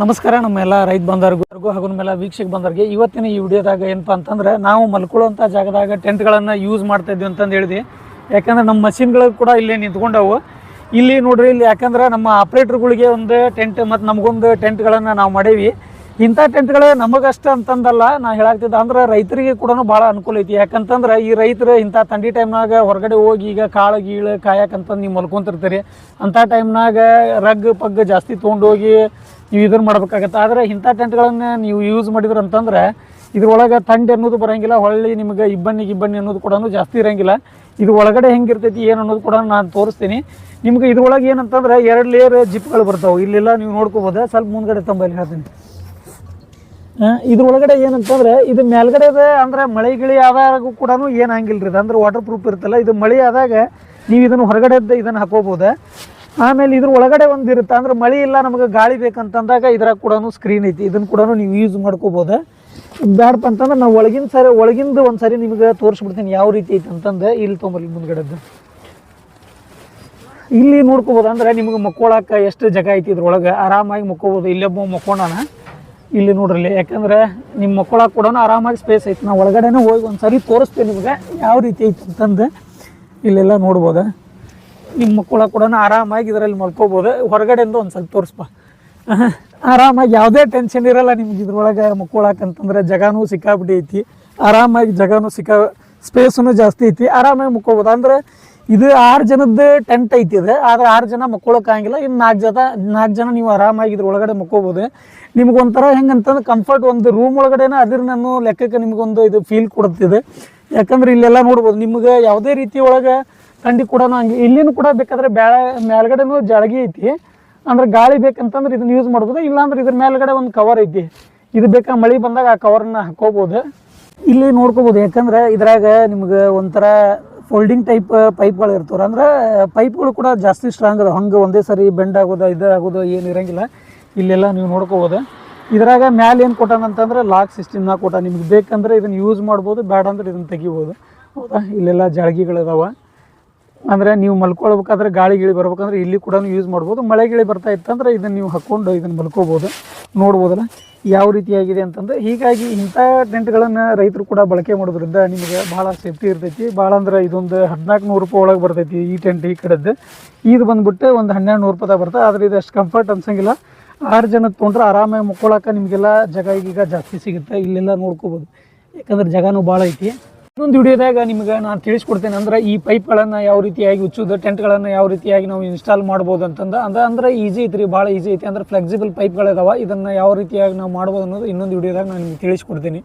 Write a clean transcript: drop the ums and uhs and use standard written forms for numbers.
ನಮಸ್ಕಾರ ನಮ್ಮೆಲ್ಲ ರೈತ ಬಂದವರಿಗೂ ಹಾಗೂ ನಮ್ಮೆಲ್ಲ ವೀಕ್ಷಕ ಬಂದವರಿಗೆ ಇವತ್ತಿನ ಈ ವಿಡಿಯೋದಾಗ ಏನಪ್ಪ ಅಂತಂದ್ರೆ ನಾವು ಮಲ್ಕೊಳ್ಳುವಂಥ ಜಾಗದಾಗ ಟೆಂಟ್ಗಳನ್ನು ಯೂಸ್ ಮಾಡ್ತಾ ಇದ್ವಿ ಅಂತಂದು ಹೇಳಿದ್ವಿ. ಯಾಕಂದ್ರೆ ನಮ್ಮ ಮಷಿನ್ಗಳು ಕೂಡ ಇಲ್ಲೇ ನಿಂತ್ಕೊಂಡವು. ಇಲ್ಲಿ ನೋಡ್ರಿ, ಇಲ್ಲಿ ಯಾಕಂದ್ರೆ ನಮ್ಮ ಆಪ್ರೇಟರ್ಗಳಿಗೆ ಒಂದು ಟೆಂಟ್ ಮತ್ತು ನಮಗೊಂದು ಟೆಂಟ್ಗಳನ್ನು ನಾವು ಮಾಡೀವಿ. ಇಂಥ ಟೆಂಟ್ಗಳು ನಮಗಷ್ಟು ಅಂತಂದಲ್ಲ, ನಾ ಹೇಳಾಗ್ತಿದ್ದೆ ಅಂದ್ರೆ ರೈತರಿಗೆ ಕೂಡ ಭಾಳ ಅನುಕೂಲ ಐತಿ. ಯಾಕಂತಂದ್ರೆ ಈ ರೈತರು ಇಂಥ ಥಂಡಿ ಟೈಮ್ನಾಗ ಹೊರಗಡೆ ಹೋಗಿ ಈಗ ಕಾಳು ಗೀಳು ಕಾಯಕಂತಂದು ನೀವು ಮಲ್ಕೊಂತಿರ್ತೀರಿ. ಅಂಥ ಟೈಮ್ನಾಗ ರಗ್ ಪಗ್ ಜಾಸ್ತಿ ತೊಗೊಂಡೋಗಿ ನೀವು ಇದನ್ನು ಮಾಡ್ಬೇಕಾಗತ್ತೆ. ಆದರೆ ಇಂಥ ಟೆಂಟ್ಗಳನ್ನು ನೀವು ಯೂಸ್ ಮಾಡಿದ್ರು ಅಂತಂದ್ರೆ ಇದ್ರೊಳಗೆ ಥಂಡಿ ಅನ್ನೋದು ಬರೋಂಗಿಲ್ಲ, ಹೊಳ್ಳಿ ನಿಮಗೆ ಇಬ್ಬನಿ ಅನ್ನೋದು ಕೂಡ ಜಾಸ್ತಿ ಇರೋಂಗಿಲ್ಲ. ಇದು ಒಳಗಡೆ ಹೆಂಗಿರ್ತೈತಿ ಏನು ಅನ್ನೋದು ಕೂಡ ನಾನು ತೋರಿಸ್ತೀನಿ ನಿಮ್ಗೆ. ಇದ್ರೊಳಗೆ ಏನಂತಂದ್ರೆ 2 ಲೇಯರ್ ಜಿಪ್ಗಳು ಬರ್ತಾವೆ. ಇಲ್ಲೆಲ್ಲ ನೀವು ನೋಡ್ಕೋಬೋದು. ಸ್ವಲ್ಪ ಮುಂದ್ಗಡೆ ತಂಬಲ್ಲಿ ಹೇಳ್ತೀನಿ. ಇದ್ರೊಳಗಡೆ ಏನಂತಂದ್ರೆ ಇದು ಮೇಲ್ಗಡೆ ಅಂದ್ರೆ ಮಳೆ ಗಿಳಿ ಆದಾಗೂ ಕೂಡ ಏನು ಹಂಗಿಲ್ರಿ. ಇದು ಅಂದ್ರೆ ವಾಟರ್ ಪ್ರೂಫ್ ಇರುತ್ತಲ್ಲ, ಇದು ಮಳೆ ಆದಾಗ ನೀವು ಇದನ್ನು ಹೊರಗಡೆ ಇದನ್ನು ಹಾಕೋಬೋದು. ಆಮೇಲೆ ಇದ್ರ ಒಳಗಡೆ ಒಂದು ಇರುತ್ತೆ, ಅಂದ್ರೆ ಮಳೆ ಇಲ್ಲ ನಮಗೆ ಗಾಳಿ ಬೇಕಂತಂದಾಗ ಇದ್ರಾಗ ಕೂಡ ಸ್ಕ್ರೀನ್ ಐತಿ. ಇದನ್ನು ಕೂಡ ನೀವು ಯೂಸ್ ಮಾಡ್ಕೋಬೋದು. ಬ್ಯಾಡಪ್ಪ ಅಂತಂದ್ರೆ ನಾವು ಒಳಗಿಂದ ಒಂದು ಸರಿ ನಿಮಗೆ ತೋರಿಸ್ಬಿಡ್ತೀನಿ ಯಾವ ರೀತಿ ಐತಿ ಅಂತಂದು. ಇಲ್ಲಿ ತೊಗೊಂಬರ್ಲಿ ಮುಂದ್ಗಡೆದ್ದು. ಇಲ್ಲಿ ನೋಡ್ಕೋಬೋದು. ಅಂದ್ರೆ ನಿಮಗೆ ಮಕ್ಕೊಳಕ್ಕೆ ಎಷ್ಟು ಜಾಗ ಐತಿ ಇದ್ರೊಳಗೆ, ಆರಾಮಾಗಿ ಮಕ್ಕೋಬೋದು. ಇಲ್ಲೊಬ್ಬ ಮಕ್ಕೊಂಡಾನ ಇಲ್ಲಿ ನೋಡ್ರಿ. ಯಾಕಂದ್ರೆ ನಿಮ್ಮ ಮಕ್ಕೊಳಕ್ಕೆ ಕೂಡ ಆರಾಮಾಗಿ ಸ್ಪೇಸ್ ಐತಿ. ನಾವು ಒಳಗಡೆನೇ ಹೋಗಿ ಒಂದು ಸರಿ ತೋರಿಸ್ತೀನಿ ನಿಮ್ಗೆ ಯಾವ ರೀತಿ ಐತಿ ಅಂತಂದು. ಇಲ್ಲೆಲ್ಲ ನೋಡ್ಬೋದು. ನಿಮ್ಮ ಮಕ್ಕಳ ಕೂಡ ಆರಾಮಾಗಿ ಇದರಲ್ಲಿ ಮಲ್ಕೋಬೋದು. ಹೊರಗಡೆಯಿಂದ ಒಂದು ಸ್ವಲ್ಪ ತೋರಿಸ್ಪ. ಆರಾಮಾಗಿ ಯಾವುದೇ ಟೆನ್ಷನ್ ಇರೋಲ್ಲ ನಿಮ್ಗೆ ಇದ್ರೊಳಗೆ ಮಕ್ಕೊಳಕಂತಂದ್ರೆ. ಜಾಗನೂ ಸಿಕ್ಕಾಬಿಟ್ಟು ಐತಿ. ಆರಾಮಾಗಿ ಜಾಗನೂ ಸ್ಪೇಸೂ ಜಾಸ್ತಿ ಐತಿ. ಆರಾಮಾಗಿ ಮಕ್ಕೋಬೋದು. ಅಂದ್ರೆ ಇದು 6 ಜನದ ಟೆಂಟ್ ಐತಿ ಇದು. ಆದರೆ 6 ಜನ ಮಕ್ಕೊಳಕ್ಕಾಗಿಲ್ಲ. ಇನ್ನು 4 ಜನ ನೀವು ಆರಾಮಾಗಿ ಇದ್ರೊಳಗಡೆ ಮಕ್ಕೋಬೋದು. ನಿಮ್ಗೊಂಥರ ಹೆಂಗಂತಂದ್ರೆ ಕಂಫರ್ಟ್, ಒಂದು ರೂಮ್ ಒಳಗಡೆನೇ ಅದ್ರ ನಾನು ಲೆಕ್ಕಕ್ಕೆ ನಿಮ್ಗೊಂದು ಇದು ಫೀಲ್ ಕೊಡುತ್ತಿದೆ. ಯಾಕಂದ್ರೆ ಇಲ್ಲೆಲ್ಲ ನೋಡ್ಬೋದು ನಿಮ್ಗೆ ಯಾವುದೇ ರೀತಿ ಒಳಗೆ ಥಂಡಿ ಕೂಡ ಹಂಗೆ. ಇಲ್ಲಿನೂ ಕೂಡ ಬೇಕಾದ್ರೆ ಮೇಲ್ಗಡೆನೂ ಜಾಳಗಿ ಐತಿ. ಅಂದ್ರೆ ಗಾಳಿ ಬೇಕಂತಂದ್ರೆ ಇದನ್ನ ಯೂಸ್ ಮಾಡ್ಬೋದು. ಇಲ್ಲಾಂದ್ರೆ ಇದ್ರ ಮೇಲ್ಗಡೆ ಒಂದು ಕವರ್ ಐತಿ. ಇದು ಬೇಕಾ ಮಳೆ ಬಂದಾಗ ಆ ಕವರ್ನ ಹಾಕೋಬೋದು. ಇಲ್ಲಿ ನೋಡ್ಕೋಬೋದು. ಯಾಕಂದ್ರೆ ಇದ್ರಾಗ ನಿಮ್ಗೆ ಒಂಥರ ಫೋಲ್ಡಿಂಗ್ ಟೈಪ್ ಪೈಪ್ಗಳು ಇರ್ತಾವೆ. ಅಂದ್ರೆ ಪೈಪ್ಗಳು ಕೂಡ ಜಾಸ್ತಿ ಸ್ಟ್ರಾಂಗ್ ಅದ. ಹಂಗೆ ಒಂದೇ ಸರಿ ಬೆಂಡ್ ಆಗೋದು ಇದಾಗೋದು ಏನು ಇರೋಂಗಿಲ್ಲ. ಇಲ್ಲೆಲ್ಲ ನೀವು ನೋಡ್ಕೋಬೋದು. ಇದ್ರಾಗ ಮ್ಯಾಲೆ ಏನು ಕೊಟ್ಟಾನಂತಂದ್ರೆ ಲಾಕ್ ಸಿಸ್ಟಮ್ನಾಗ ಕೊಟ್ಟ. ನಿಮ್ಗೆ ಬೇಕಂದ್ರೆ ಇದನ್ನು ಯೂಸ್ ಮಾಡ್ಬೋದು, ಬೇಡ ಅಂದ್ರೆ ಇದನ್ನು ತೆಗಿಬೋದು. ಹೌದಾ, ಇಲ್ಲೆಲ್ಲ ಜಾಳ್ಗಿಗಳಿದಾವೆ. ಅಂದರೆ ನೀವು ಮಲ್ಕೊಳ್ಬೇಕಾದ್ರೆ ಗಾಳಿ ಗಿಳಿ ಬರ್ಬೇಕಂದ್ರೆ ಇಲ್ಲಿ ಕೂಡ ಯೂಸ್ ಮಾಡ್ಬೋದು. ಮಳೆ ಗಿಳಿ ಬರ್ತಾ ಇತ್ತಂದ್ರೆ ಇದನ್ನು ನೀವು ಹಾಕ್ಕೊಂಡು ಇದನ್ನು ಮಲ್ಕೋಬೋದು. ನೋಡ್ಬೋದಲ್ಲ ಯಾವ ರೀತಿಯಾಗಿದೆ ಅಂತಂದ್ರೆ. ಹೀಗಾಗಿ ಇಂಥ ಟೆಂಟ್ಗಳನ್ನು ರೈತರು ಕೂಡ ಬಳಕೆ ಮಾಡೋದ್ರಿಂದ ನಿಮಗೆ ಭಾಳ ಸೇಫ್ಟಿ ಇರ್ತೈತಿ. ಭಾಳ ಅಂದ್ರೆ ಇದೊಂದು 1400 ರೂಪಾಯಿ ಒಳಗೆ ಬರ್ತೈತಿ ಈ ಟೆಂಟ್. ಈ ಕಡೆದ್ದು ಇದು ಬಂದುಬಿಟ್ಟು ಒಂದು 1200 ರೂಪಾಯಿ ಬರ್ತದೆ. ಆದರೆ ಇದು ಅಷ್ಟು ಕಂಫರ್ಟ್ ಅನ್ಸಂಗಿಲ್ಲ. 6 ಜನಕ್ಕೆ ತೊಗೊಂಡ್ರೆ ಆರಾಮಾಗಿ ಮಕ್ಕೊಳಕ್ಕೆ ನಿಮಗೆಲ್ಲ ಜಾಗ ಈಗ ಜಾಸ್ತಿ ಸಿಗುತ್ತೆ. ಇಲ್ಲೆಲ್ಲ ನೋಡ್ಕೋಬೋದು. ಯಾಕಂದ್ರೆ ಜಾಗನೂ ಭಾಳ ಐತಿ. ಇನ್ನೊಂದು ವಿಡಿಯೋದಾಗ ನಿಮ್ಗೆ ನಾನು ತಿಳಿಸ್ಕೊಡ್ತೇನೆ. ಅಂದ್ರೆ ಈ ಪೈಪ್ಗಳನ್ನು ಯಾವ ರೀತಿಯಾಗಿ ಉಚ್ಚೋದು, ಟೆಂಟ್ಗಳನ್ನು ಯಾವ ರೀತಿಯಾಗಿ ನಾವು ಇನ್ಸ್ಟಾಲ್ ಮಾಡ್ಬೋದು ಅಂತಂದು. ಅಂದ್ರೆ ಈಸಿ ಐತ್ರಿ, ಭಾಳ ಈಸಿ ಐತಿ. ಅಂದ್ರೆ ಫ್ಲೆಕ್ಸಿಬಲ್ ಪೈಪ್ಗಳಿದಾವೆ. ಇದನ್ನು ಯಾವ ರೀತಿಯಾಗಿ ನಾವು ಮಾಡ್ಬೋದು ಅನ್ನೋದು ಇನ್ನೊಂದು ವಿಡಿಯೋದಾಗ ನಾನು ನಿಮ್ಗೆ ತಿಳಿಸ್ಕೊಡ್ತೀನಿ.